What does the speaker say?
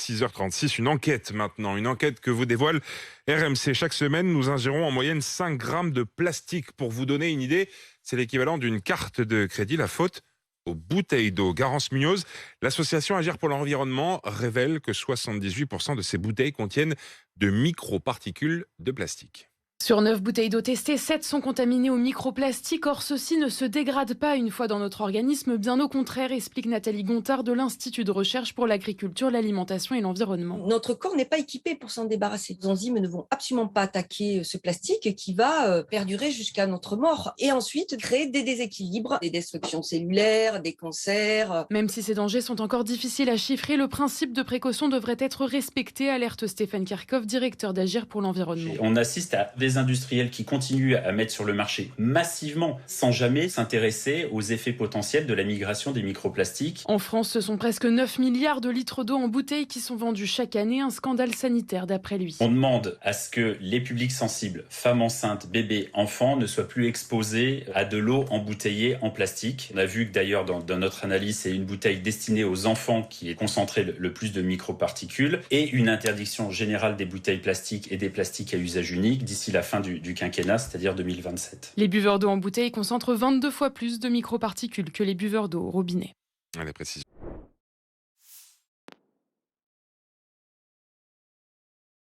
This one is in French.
6h36, une enquête maintenant, une enquête que vous dévoile RMC. Chaque semaine, nous ingérons en moyenne 5 grammes de plastique. Pour vous donner une idée, c'est l'équivalent d'une carte de crédit. La faute aux bouteilles d'eau. Garance Munoz, l'association Agir pour l'environnement révèle que 78% de ces bouteilles contiennent de microparticules de plastique. Sur 9 bouteilles d'eau testées, 7 sont contaminées au microplastique. Or, ceux-ci ne se dégradent pas une fois dans notre organisme. Bien au contraire, explique Nathalie Gontard de l'Institut de recherche pour l'agriculture, l'alimentation et l'environnement. Notre corps n'est pas équipé pour s'en débarrasser. Les enzymes ne vont absolument pas attaquer ce plastique qui va perdurer jusqu'à notre mort. Et ensuite, créer des déséquilibres, des destructions cellulaires, des cancers. Même si ces dangers sont encore difficiles à chiffrer, le principe de précaution devrait être respecté, alerte Stéphane Kirchhoff, directeur d'Agir pour l'environnement. On assiste à des industriels qui continuent à mettre sur le marché massivement, sans jamais s'intéresser aux effets potentiels de la migration des microplastiques. En France, ce sont presque 9 milliards de litres d'eau en bouteilles qui sont vendus chaque année, un scandale sanitaire d'après lui. On demande à ce que les publics sensibles, femmes enceintes, bébés, enfants, ne soient plus exposés à de l'eau embouteillée en plastique. On a vu que d'ailleurs dans notre analyse, c'est une bouteille destinée aux enfants qui est concentrée le plus de microparticules et une interdiction générale des bouteilles plastiques et des plastiques à usage unique d'ici la fin du quinquennat, c'est-à-dire 2027. Les buveurs d'eau en bouteille concentrent 22 fois plus de microparticules que les buveurs d'eau au robinet. Allez, précision.